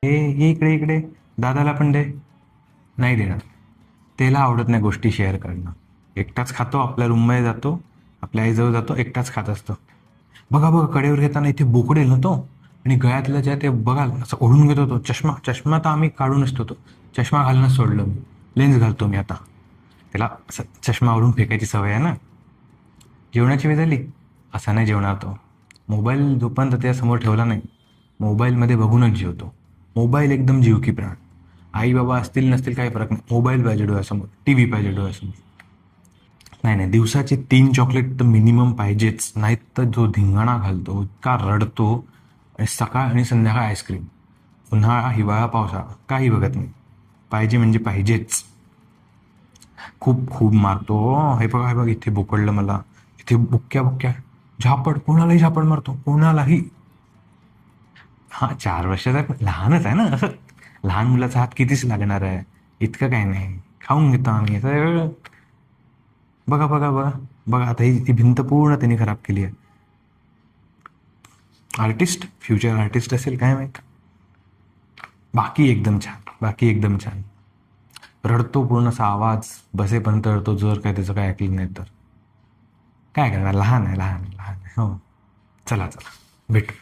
ये इकडे इकडे, दादाला पण दे. नाही देणार. त्याला आवडत नाही गोष्टी शेअर करणं. एकटाच खातो, आपल्या रूममध्ये जातो, आपल्या आईजवळ जातो, एकटाच खात असतो. बघा बघा, कडेवर घेताना इथे बोकडेल ना तो, आणि गळ्यातलं ज्या ते बघाल असं ओढून घेतो तो. चष्मा चष्मा तर आम्ही काढूनच ठेवतो. चष्मा घालणं सोडलं मी, लेन्स घालतो मी आता. त्याला असं चष्मा ओढून फेकायची सवय आहे ना. जेवणाची वेळ झाली, असा नाही जेवणार तो. मोबाईल जोपर्यंत त्यासमोर ठेवला नाही, मोबाईलमध्ये बघूनच जेवतो. मोबाईल एकदम जीव की प्राण. आई बाबा असतील नसतील काही फरक नाही, मोबाईल पाहिजे डोळ्यासमोर, टी व्ही पाहिजे डोळ्यासमोर. नाही नाही, दिवसाचे 3 चॉकलेट तर मिनिमम पाहिजेच, नाहीत तर जो धिंगाणा घालतो, इतका रडतो. आणि सकाळ आणि संध्याकाळ आईस्क्रीम. उन्हाळा, हिवाळा, पावसाळा काही बघत नाही, पाहिजे म्हणजे पाहिजेच. खूप खूप मारतो. हे बघा, हे बघ, इथे बोकडलं मला, इथे बुक्क्या बुक्क्या. झापड, कोणालाही झापड मारतो, कोणालाही. हा, 4 वर्षाचा लहानच आहे ना, असं लहान मुलाचा हात कितीच लागणार आहे, इतकं काही नाही. खाऊन घेतो आम्ही असं. बघा बघा बघा बघा, आता ही भिंत पूर्ण त्यांनी खराब केली आहे. आर्टिस्ट, फ्युचर आर्टिस्ट असेल काय माहीत. बाकी एकदम छान, बाकी एकदम छान. रडतो पूर्णसा आवाज बसेपर्यंत रडतो, जर काय त्याचं काय ऐकलं नाही तर. काय करणार, लहान आहे लहान आहे लहान आहे. हो, चला चला, भेटू.